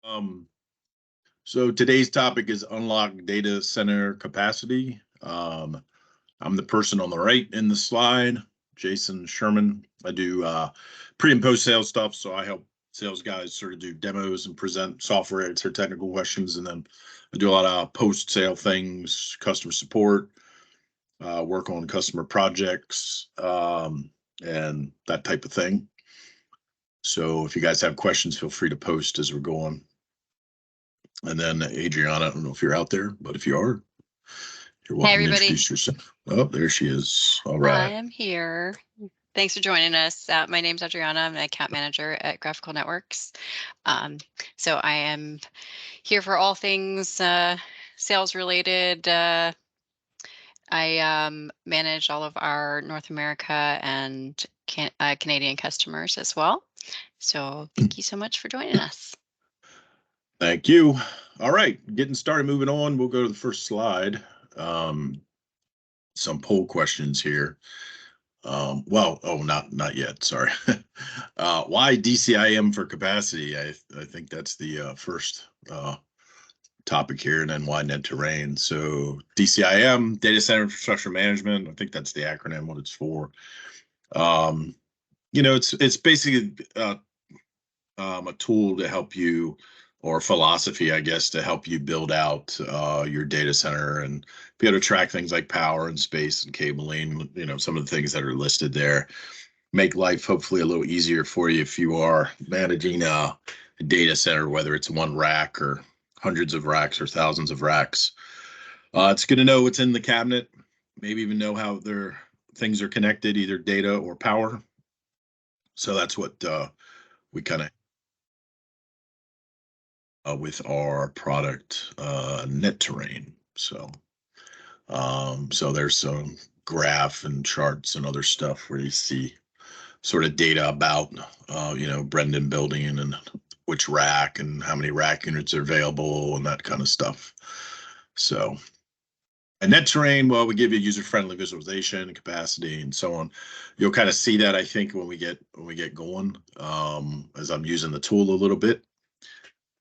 Um, so today's topic is unlock data center capacity. I'm the person on the right in the slide, Jason Sherman. I do pre and post sales stuff. So I help sales guys sort of do demos and present software, answer technical questions. And then I do a lot of post sale things, customer support, work on customer projects, and that type of thing. So if you guys have questions, feel free to post as we're going. And then Adriana, I don't know if you're out there, but if you are, you're welcome to introduce yourself. Oh, there she is. All right. I am here. Thanks for joining us. My name's Adriana. I'm an account manager at Graphical Networks. So I am here for all things sales related. I manage all of our North America and Canadian customers as well. So thank you so much for joining us. Thank you. All right, getting started, moving on. We'll go to the first slide. Some poll questions here. Not yet. Sorry. Why DCIM for capacity? I think that's the first topic here, and then why netTerrain? So DCIM, Data Center Infrastructure Management. I think that's the acronym, what it's for. It's basically a tool to help you, or philosophy, I guess, to help you build out your data center and be able to track things like power and space and cabling, some of the things that are listed there. Make life hopefully a little easier for you if you are managing a data center, whether it's one rack or hundreds of racks or thousands of racks. It's good to know what's in the cabinet, maybe even know how their things are connected, either data or power. So that's what we kind of with our product netTerrain. So there's some graph and charts and other stuff where you see sort of data about Brendan building and which rack and how many rack units are available and that kind of stuff. So and netTerrain, well, we give you user-friendly visualization and capacity and so on. You'll kind of see that, I think, when we get going, as I'm using the tool a little bit.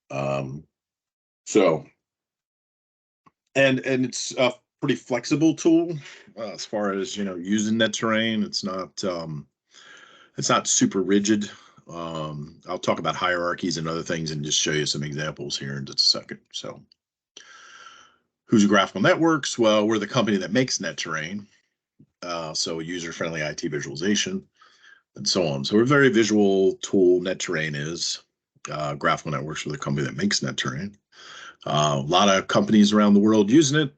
And it's a pretty flexible tool as far as using netTerrain. It's not super rigid. I'll talk about hierarchies and other things and just show you some examples here in just a second. So who's Graphical Networks? Well, we're the company that makes netTerrain. So user-friendly IT visualization and so on. So we're a very visual tool. netTerrain is. Graphical Networks, we're the company that makes netTerrain. A lot of companies around the world using it.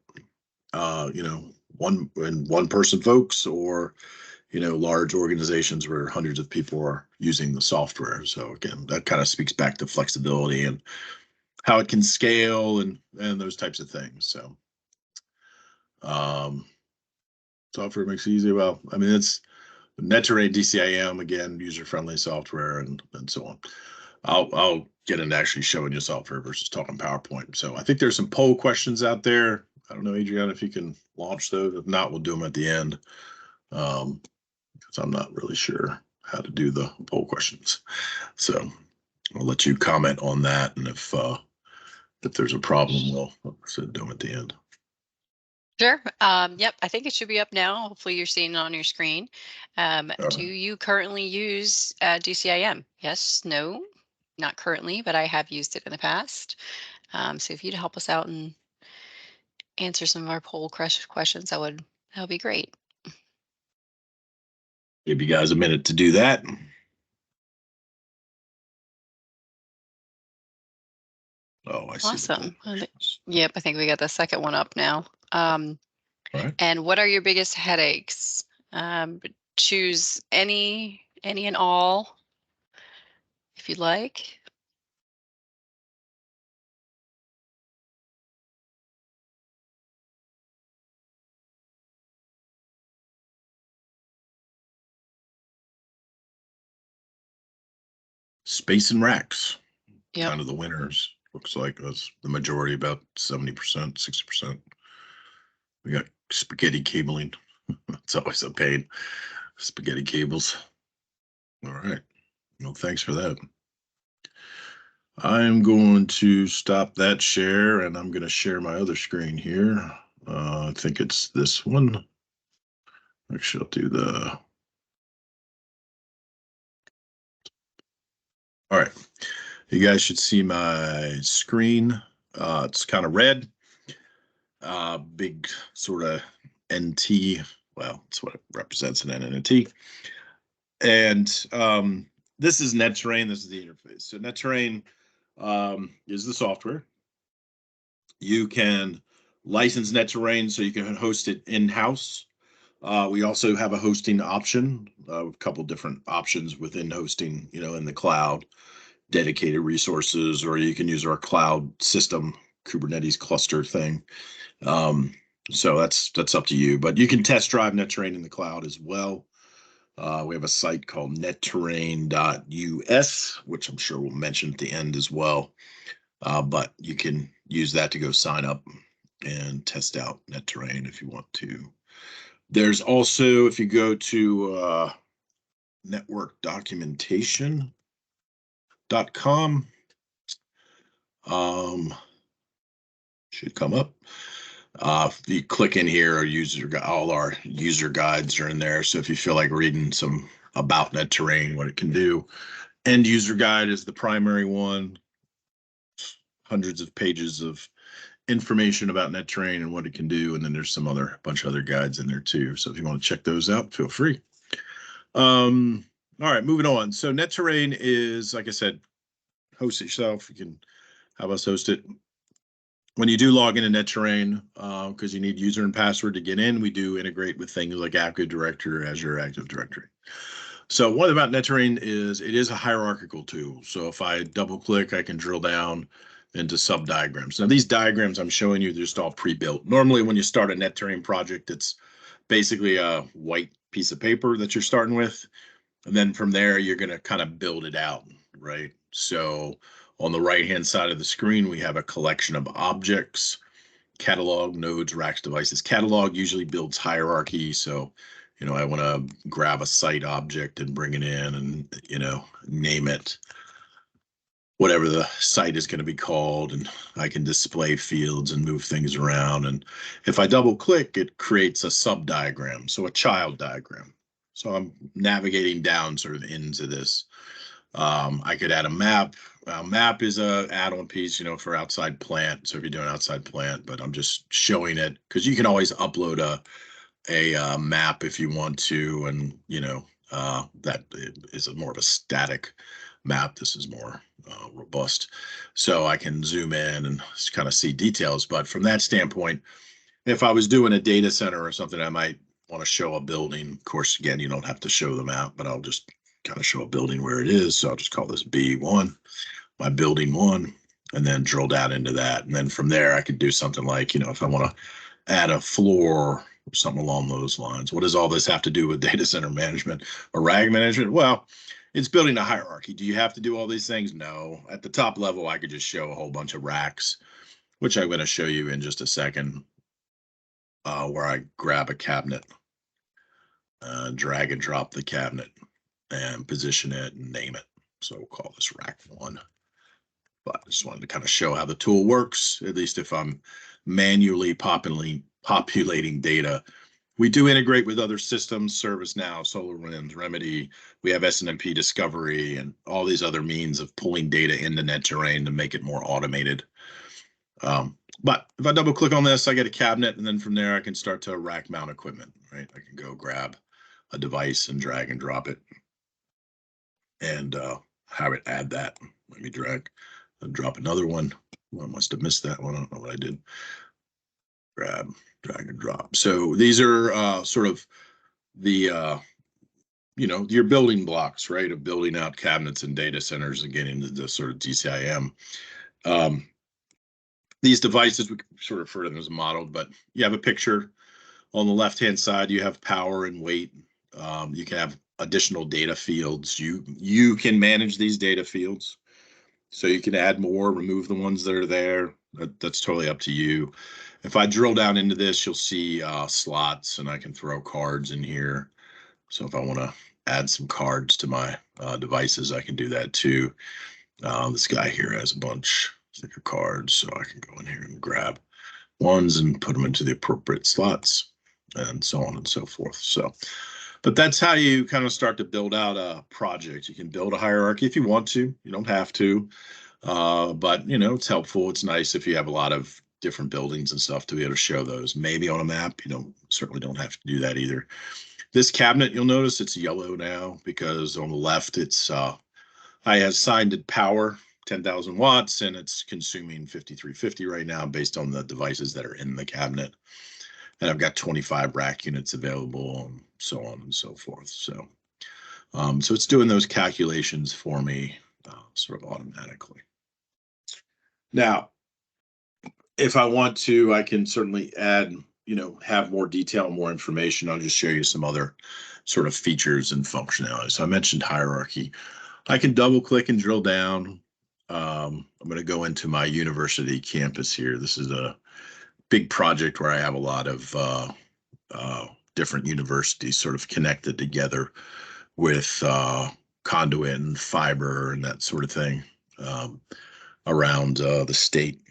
One person folks, or large organizations where hundreds of people are using the software. So again, that kind of speaks back to flexibility and how it can scale and those types of things. So software makes it easy. Well, I mean, it's netTerrain, DCIM, again, user-friendly software and so on. I'll get into actually showing you software versus talking PowerPoint. So I think there's some poll questions out there. I don't know, Adriana, if you can launch those. If not, we'll do them at the end. Because I'm not really sure how to do the poll questions. So I'll let you comment on that. And if there's a problem, we'll do them at the end. Sure. Yep. I think it should be up now. Hopefully you're seeing it on your screen. Do you currently use DCIM? Yes, no, not currently, but I have used it in the past. So if you'd help us out and answer some of our poll questions, that would be great. Give you guys a minute to do that. Oh, I see. Awesome. Yep, I think we got the second one up now. Right. And what are your biggest headaches? Choose any and all, if you'd like. Space and racks. Yep. Kind of the winners. Looks like that's the majority, about 70%, 60%. We got spaghetti cabling. It's always a pain. Spaghetti cables. All right. Well, thanks for that. I'm going to stop that share and I'm going to share my other screen here. I think it's this one. Actually, I'll do the. All right. You guys should see my screen. It's kind of red. Big sort of NT. Well, it's what it represents an NNT. And this is netTerrain. This is the interface. So netTerrain is the software. You can license netTerrain so you can host it in-house. We also have a hosting option, a couple different options within hosting, in the cloud, dedicated resources, or you can use our cloud system Kubernetes cluster thing. So that's up to you, but you can test drive netTerrain in the cloud as well. We have a site called netterrain.us, which I'm sure we'll mention at the end as well. But you can use that to go sign up and test out netTerrain if you want to. There's also, if you go to networkdocumentation.com, should come up. If you click in here, all our user guides are in there. So if you feel like reading some about netTerrain, what it can do, end user guide is the primary one. Hundreds of pages of information about netTerrain and what it can do, and then there's a bunch of other guides in there too. So if you want to check those out, feel free. All right, moving on. So netTerrain is, like I said, host it yourself. You can have us host it. When you do log into netTerrain, because you need user and password to get in, we do integrate with things like Active Directory, Azure Active Directory. So one about netTerrain is it is a hierarchical tool. So if I double click, I can drill down into sub diagrams. Now these diagrams I'm showing you, they're just all pre-built. Normally when you start a netTerrain project, it's basically a white piece of paper that you're starting with. And then from there, you're going to kind of build it out, right? So on the right-hand side of the screen, we have a collection of objects, catalog, nodes, racks, devices. Catalog usually builds hierarchy. So, I want to grab a site object and bring it in and, name it whatever the site is going to be called. And I can display fields and move things around. And if I double click, it creates a sub diagram. So a child diagram. So I'm navigating down sort of into this. I could add a map. Map is a add-on piece, for outside plant. So if you're doing outside plant, but I'm just showing it because you can always upload a map if you want to, and that is more of a static map. This is more robust, so I can zoom in and kind of see details. But from that standpoint, if I was doing a data center or something, I might want to show a building. Of course, again, you don't have to show the map, but I'll just kind of show a building where it is. So I'll just call this B1, my building 1, and then drill down into that. And then from there, I could do something like, if I want to add a floor or something along those lines. What does all this have to do with data center management or RAG management? Well, it's building a hierarchy. Do you have to do all these things? No. At the top level, I could just show a whole bunch of racks, which I'm going to show you in just a second, where I grab a cabinet, drag and drop the cabinet and position it and name it. So we'll call this rack 1. But I just wanted to kind of show how the tool works, at least if I'm manually populating data. We do integrate with other systems, ServiceNow, SolarWinds, Remedy. We have SNMP Discovery and all these other means of pulling data into netTerrain to make it more automated. But if I double click on this, I get a cabinet, and then from there I can start to rack mount equipment, right? I can go grab a device and drag and drop it and have it add that. Let me drag and drop another one. Well, I must have missed that one. I don't know what I did. Grab, drag and drop. So these are sort of the, your building blocks, right, of building out cabinets and data centers and getting into the sort of DCIM. These devices, we sort of refer to them as modeled, but you have a picture on the left-hand side. You have power and weight. You can have additional data fields. You can manage these data fields. So you can add more, remove the ones that are there. That's totally up to you. If I drill down into this, you'll see slots, and I can throw cards in here. So if I want to add some cards to my devices, I can do that too. This guy here has a bunch of cards, so I can go in here and grab ones and put them into the appropriate slots and so on and so forth. So, but that's how you kind of start to build out a project. You can build a hierarchy if you want to. You don't have to, but you know, it's helpful. It's nice if you have a lot of different buildings and stuff to be able to show those. Maybe on a map, you certainly don't have to do that either. This cabinet, you'll notice it's yellow now because on the left, it's I assigned it power 10,000 watts and it's consuming 5350 right now based on the devices that are in the cabinet. And I've got 25 rack units available and so on and so forth. So, so it's doing those calculations for me sort of automatically. Now, if I want to, I can certainly add, have more detail, more information. I'll just show you some other sort of features and functionality. So I mentioned hierarchy. I can double click and drill down. I'm going to go into my university campus here. This is a big project where I have a lot of different universities sort of connected together with conduit and fiber and that sort of thing around the state.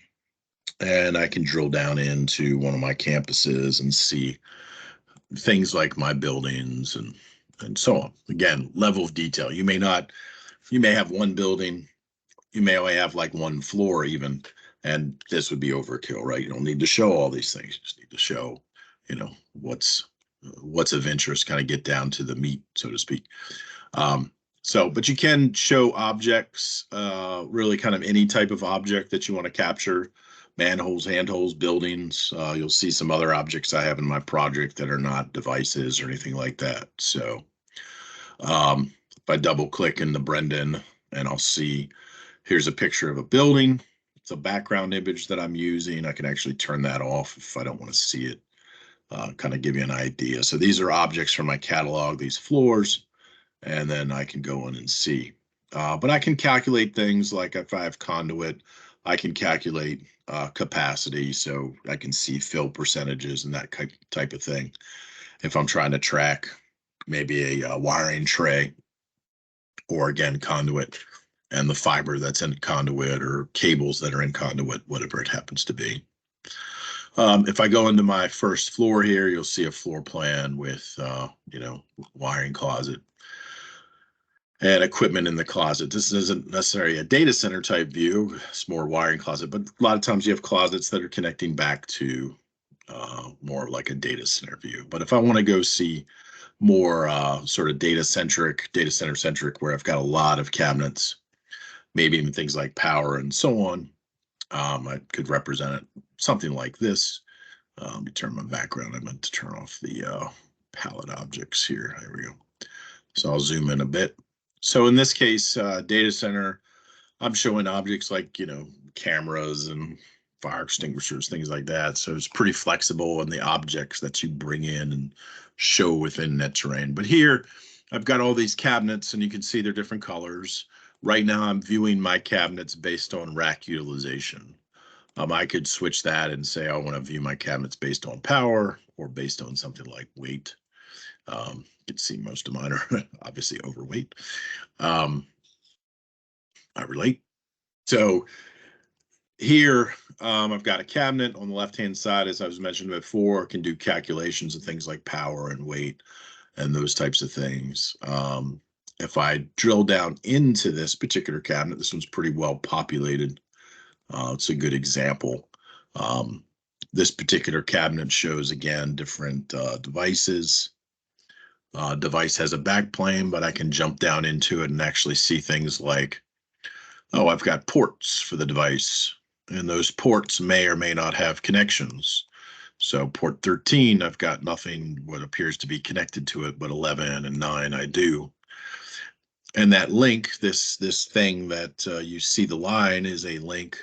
And I can drill down into one of my campuses and see things like my buildings and so on. Again, level of detail. You may have one building, you may only have like one floor even, and this would be overkill, right? You don't need to show all these things. You just need to show, what's of interest, kind of get down to the meat, so to speak. But you can show objects, really kind of any type of object that you want to capture, manholes, handholds, buildings. You'll see some other objects I have in my project that are not devices or anything like that. So if I double click into Brendan and I'll see, here's a picture of a building. It's a background image that I'm using. I can actually turn that off if I don't want to see it, kind of give you an idea. So these are objects from my catalog, these floors, and then I can go in and see. But I can calculate things like if I have conduit, I can calculate capacity, so I can see fill percentages and that type of thing. If I'm trying to track maybe a wiring tray, or again, conduit and the fiber that's in conduit or cables that are in conduit, whatever it happens to be. If I go into my first floor here, you'll see a floor plan with, wiring closet and equipment in the closet. This isn't necessarily a data center type view. It's more wiring closet, but a lot of times you have closets that are connecting back to more like a data center view. But if I want to go see more sort of data center centric, where I've got a lot of cabinets, maybe even things like power and so on, I could represent it something like this. Let me turn my background. I meant to turn off the palette objects here. There we go. So I'll zoom in a bit. So in this case, data center, I'm showing objects like, cameras and fire extinguishers, things like that. So it's pretty flexible in the objects that you bring in and show within netTerrain. But here I've got all these cabinets and you can see they're different colors. Right now I'm viewing my cabinets based on rack utilization. I could switch that and say I want to view my cabinets based on power or based on something like weight. You can see most of mine are obviously overweight. I relate. So here I've got a cabinet on the left-hand side, as I was mentioning before, can do calculations of things like power and weight and those types of things. If I drill down into this particular cabinet, this one's pretty well populated. It's a good example. This particular cabinet shows, again, different devices. Device has a backplane, but I can jump down into it and actually see things like, oh, I've got ports for the device, and those ports may or may not have connections. So port 13, I've got nothing what appears to be connected to it, but 11 and 9 I do. And that link, this thing that you see the line is a link,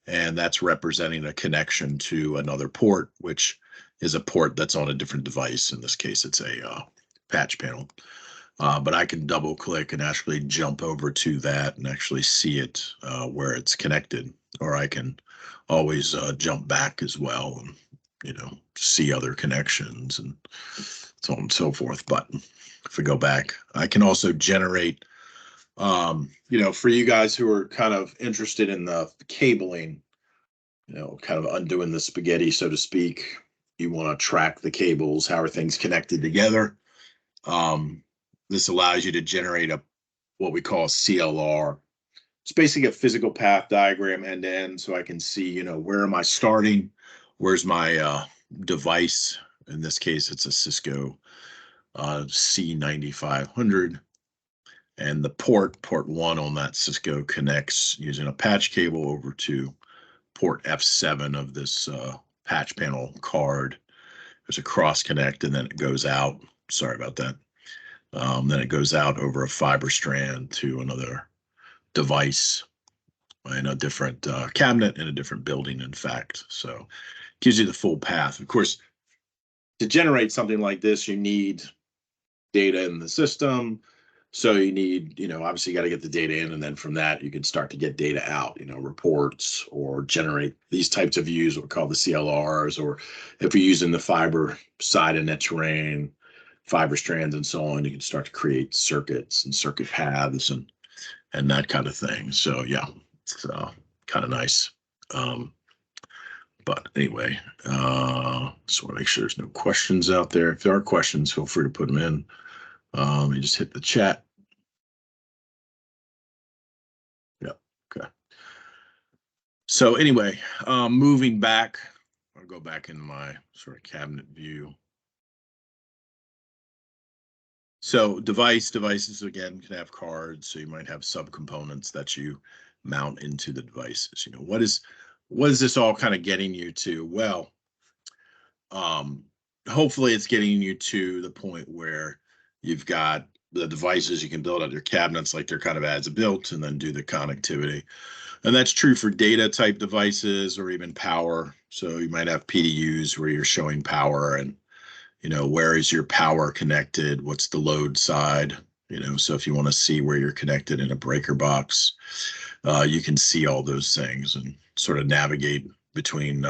and that's representing a connection to another port, which is a port that's on a different device. In this case, it's a patch panel. But I can double click and actually jump over to that and actually see it where it's connected, or I can always jump back as well and, see other connections and so on and so forth. But if we go back, I can also generate You know, for you guys who are kind of interested in the cabling, you know, kind of undoing the spaghetti, so to speak, you want to track the cables, how are things connected together. This allows you to generate what we call a CLR. It's basically a physical path diagram end to end, so I can see, you know, where am I starting? Where's my device? In this case, it's a Cisco C9500. And the port 1 on that Cisco connects using a patch cable over to port F7 of this patch panel card. There's a cross connect, and then it goes out. Sorry about that. Then it goes out over a fiber strand to another device in a different cabinet in a different building, in fact. So it gives you the full path. Of course, to generate something like this, you need data in the system. So you need, you know, obviously you got to get the data in, and then from that you can start to get data out, you know, reports or generate these types of views, what we call the CLRs, or if you're using the fiber side of netTerrain, fiber strands and so on, you can start to create circuits and circuit paths and that kind of thing. So yeah, it's kind of nice. But anyway, just want to make sure there's no questions out there. If there are questions, feel free to put them in. You just hit the chat. Yeah, okay. So anyway, moving back, I'll go back into my sort of cabinet view. So devices again can have cards, so you might have subcomponents that you mount into the devices. You know, what is this all kind of getting you to? Well, hopefully it's getting you to the point where you've got the devices you can build out your cabinets like they're kind of as built, and then do the connectivity. And that's true for data type devices or even power. So you might have PDUs where you're showing power, and, you know, where is your power connected? What's the load side? You know, so if you want to see where you're connected in a breaker box, you can see all those things and sort of navigate between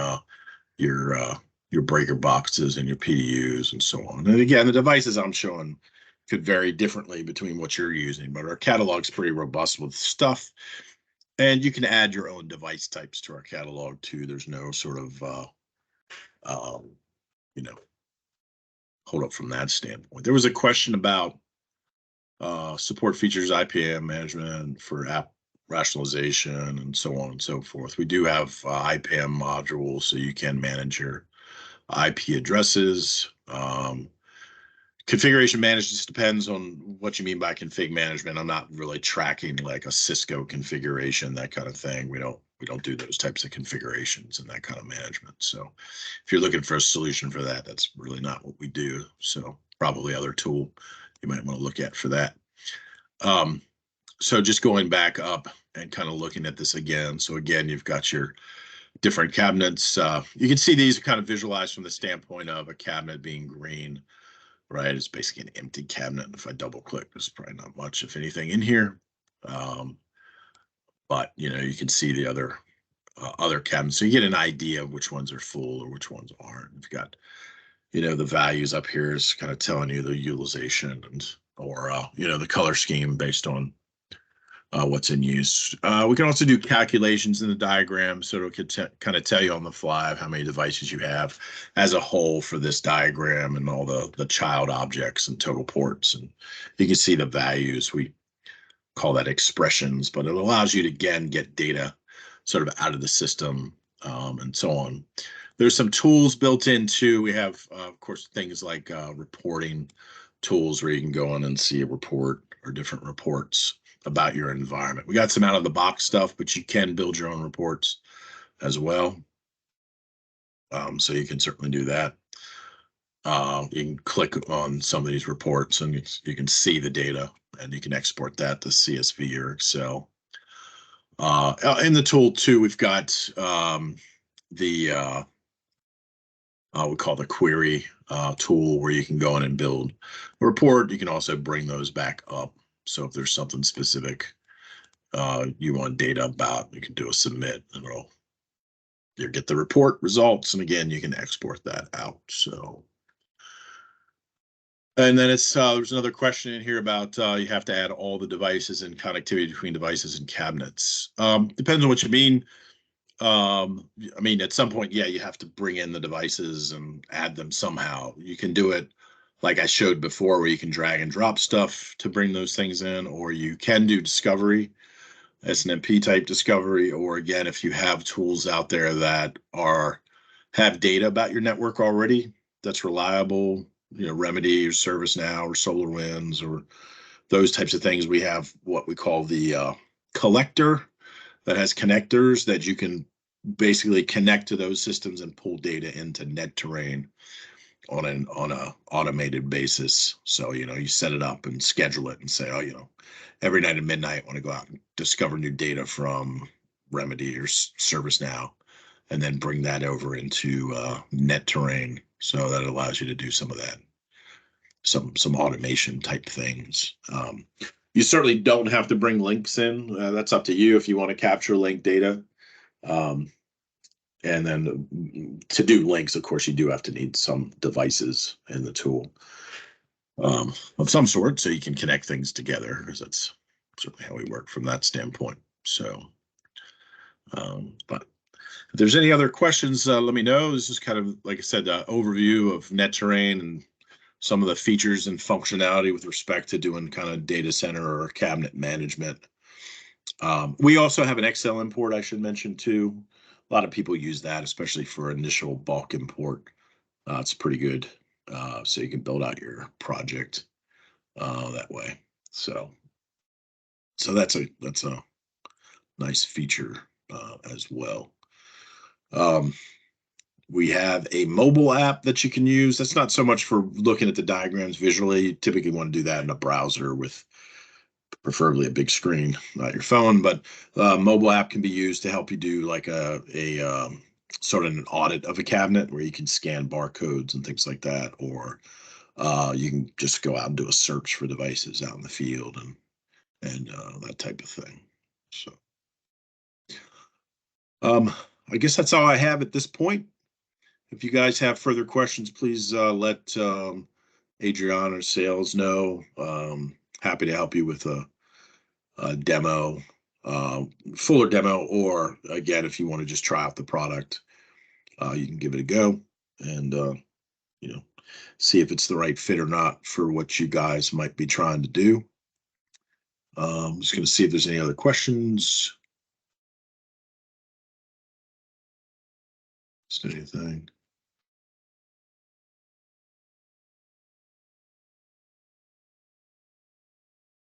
your breaker boxes and your PDUs and so on. And again, the devices I'm showing could vary differently between what you're using, but our catalog's pretty robust with stuff. And you can add your own device types to our catalog too. There's no sort of, you know, hold up from that standpoint. There was a question about support features, IPM management for app rationalization and so on and so forth. We do have IPM modules, so you can manage your IP addresses. Configuration management just depends on what you mean by config management. I'm not really tracking like a Cisco configuration, that kind of thing. We don't do those types of configurations and that kind of management. So if you're looking for a solution for that, that's really not what we do. So probably other tool you might want to look at for that. So just going back up and kind of looking at this again. So again, you've got your different cabinets. You can see these are kind of visualized from the standpoint of a cabinet being green. Right, it's basically an empty cabinet. If I double click, there's probably not much, if anything, in here. But you know, you can see the other cabinets, so you get an idea of which ones are full or which ones aren't. You've got, you know, the values up here is kind of telling you the utilization and or you know, the color scheme based on what's in use. We can also do calculations in the diagram, so it could kind of tell you on the fly how many devices you have as a whole for this diagram and all the child objects and total ports. And you can see the values. We call that expressions, but it allows you to, again, get data sort of out of the system and so on. There's some tools built into. We have, of course, things like reporting tools where you can go in and see a report or different reports about your environment. We got some out of the box stuff, but you can build your own reports as well. So you can certainly do that. You can click on some of these reports and you can see the data, and you can export that to CSV or Excel. In the tool too, we've got the we call the query tool, where you can go in and build a report. You can also bring those back up. So if there's something specific you want data about, you can do a submit, and you'll get the report results. And again, you can export that out. So And then it's there's another question in here about you have to add all the devices and connectivity between devices and cabinets. Depends on what you mean. I mean, at some point, yeah, you have to bring in the devices and add them somehow. You can do it like I showed before, where you can drag and drop stuff to bring those things in, or you can do discovery, SNMP type discovery, or again, if you have tools out there that have data about your network already that's reliable, Remedy or ServiceNow or SolarWinds or those types of things. We have what we call the collector that has connectors that you can basically connect to those systems and pull data into netTerrain on a automated basis. So, you set it up and schedule it and say, oh, every night at midnight, I want to go out and discover new data from Remedy or ServiceNow, and then bring that over into netTerrain. So that allows you to do some of that, some automation type things. You certainly don't have to bring links in. That's up to you if you want to capture link data. And then to do links, of course, you do have to need some devices in the tool of some sort, so you can connect things together, because that's certainly how we work from that standpoint. So, but if there's any other questions, let me know. This is kind of, like I said, overview of netTerrain and some of the features and functionality with respect to doing kind of data center or cabinet management. We also have an Excel import, I should mention too. A lot of people use that, especially for initial bulk import. It's pretty good. So you can build out your project that way. So that's a nice feature as well. We have a mobile app that you can use. That's not so much for looking at the diagrams visually. You typically want to do that in a browser with preferably a big screen, not your phone. But mobile app can be used to help you do like a sort of an audit of a cabinet, where you can scan barcodes and things like that, or you can just go out and do a search for devices out in the field and that type of thing. So I guess that's all I have at this point. If you guys have further questions, please let Adriana or sales know. Happy to help you with a demo, fuller demo, or again, if you want to just try out the product, you can give it a go and see if it's the right fit or not for what you guys might be trying to do. I'm just going to see if there's any other questions. Is there anything?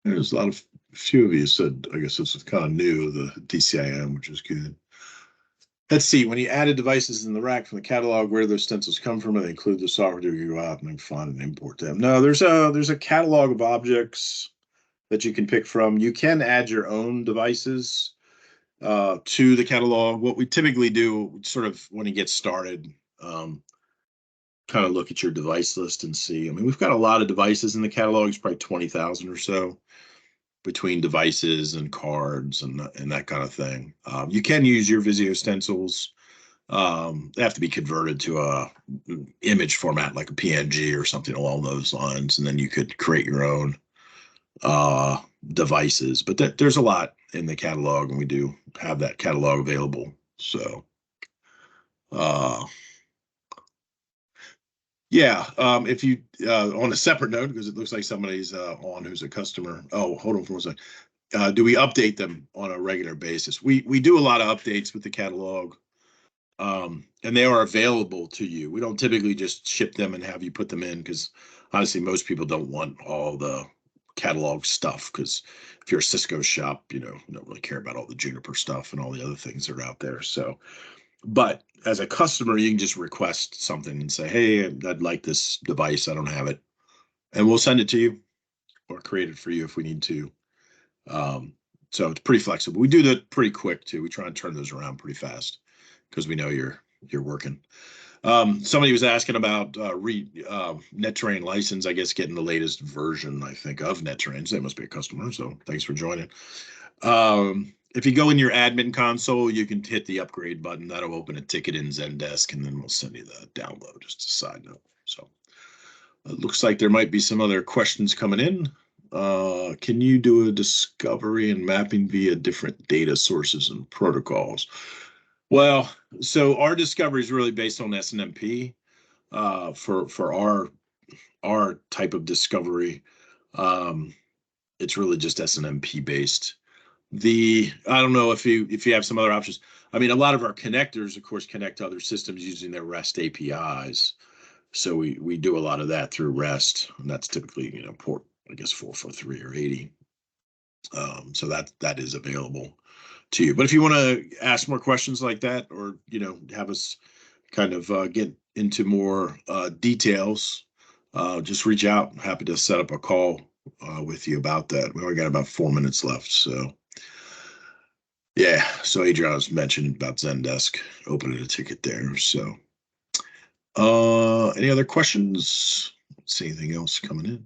There's a few of you said, I guess this is kind of new, the DCIM, which is good. Let's see, when you added devices in the rack from the catalog, where do those stencils come from? And they include the software to go out and find and import them. No, there's a catalog of objects that you can pick from. You can add your own devices to the catalog. What we typically do, sort of when you get started, kind of look at your device list and see. I mean, we've got a lot of devices in the catalog. It's probably 20,000 or so between devices and cards and that kind of thing. You can use your Visio stencils. They have to be converted to a image format like a PNG or something along those lines, and then you could create your own devices. But there's a lot in the catalog, and we do have that catalog available. So yeah, if you on a separate note, because it looks like somebody's on who's a customer. Oh, hold on for a second. Do we update them on a regular basis? We do a lot of updates with the catalog, and they are available to you. We don't typically just ship them and have you put them in, because honestly, most people don't want all the catalog stuff, because if you're a Cisco shop, you don't really care about all the Juniper stuff and all the other things that are out there. So, but as a customer, you can just request something and say, hey, I'd like this device. I don't have it. And we'll send it to you or create it for you if we need to. So it's pretty flexible. We do that pretty quick too. We try and turn those around pretty fast because we know you're working. Somebody was asking about netTerrain license, I guess getting the latest version, I think, of netTerrain. So they must be a customer. So thanks for joining. If you go in your admin console, you can hit the upgrade button. That'll open a ticket in Zendesk, and then we'll send you the download, just a side note. So It looks like there might be some other questions coming in. Can you do a discovery and mapping via different data sources and protocols? Well, so our discovery is really based on SNMP for our type of discovery. It's really just SNMP based. I don't know if you have some other options. I mean, a lot of our connectors, of course, connect to other systems using their REST APIs. So we do a lot of that through REST, and that's typically, you know, port, I guess 443 or 80. So that is available to you. But if you want to ask more questions like that, or, you know, have us kind of get into more details, just reach out. I'm happy to set up a call with you about that. We only got about 4 minutes left, so yeah. So Adrian was mentioned about Zendesk opening a ticket there. So any other questions? See anything else coming in?